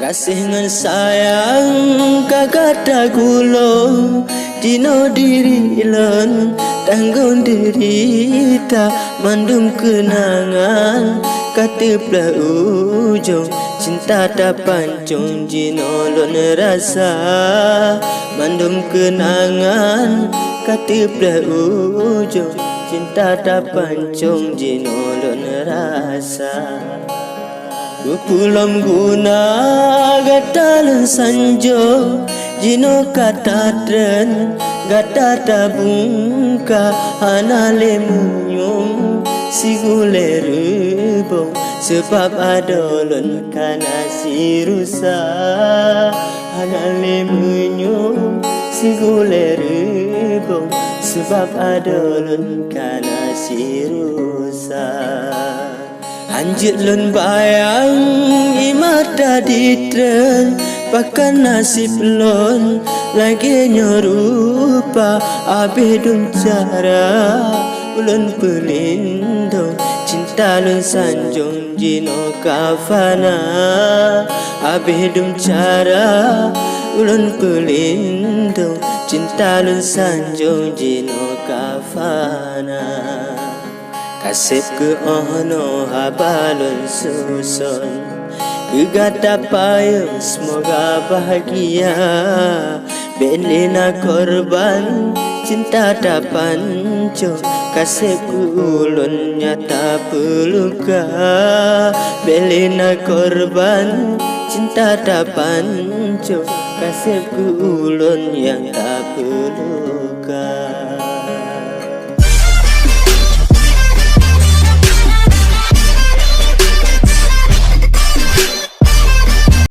Kasih ngan sayang kagata gulo dino diri ilon tanggung derita mandum kenangan katiplah ujung cinta tak pancung jino lon rasa mandum kenangan katiplah ujung cinta tak pancung jino lon rasa. Pulam guna gatalan sanjo jino kata tren gata tabungka hanale munyum sigule rubong sebab adolon kana si rusa hanale munyum sigule rubong sebab adolon kana si rusa. Anjit lun bayang imata di tren pakan nasib lon lagi nyorupa abedun cara ulun pelindung cinta lun sanjung jino kafana abedun cara ulun pelindung cinta lun sanjung jino kafana. Kasih ke ono habalun susun Kegata payung semoga bahagia Belina korban cinta tak pancung Kasih ku ulun nyata peluka Belina korban cinta tak pancung Kasih ku ulun yang tak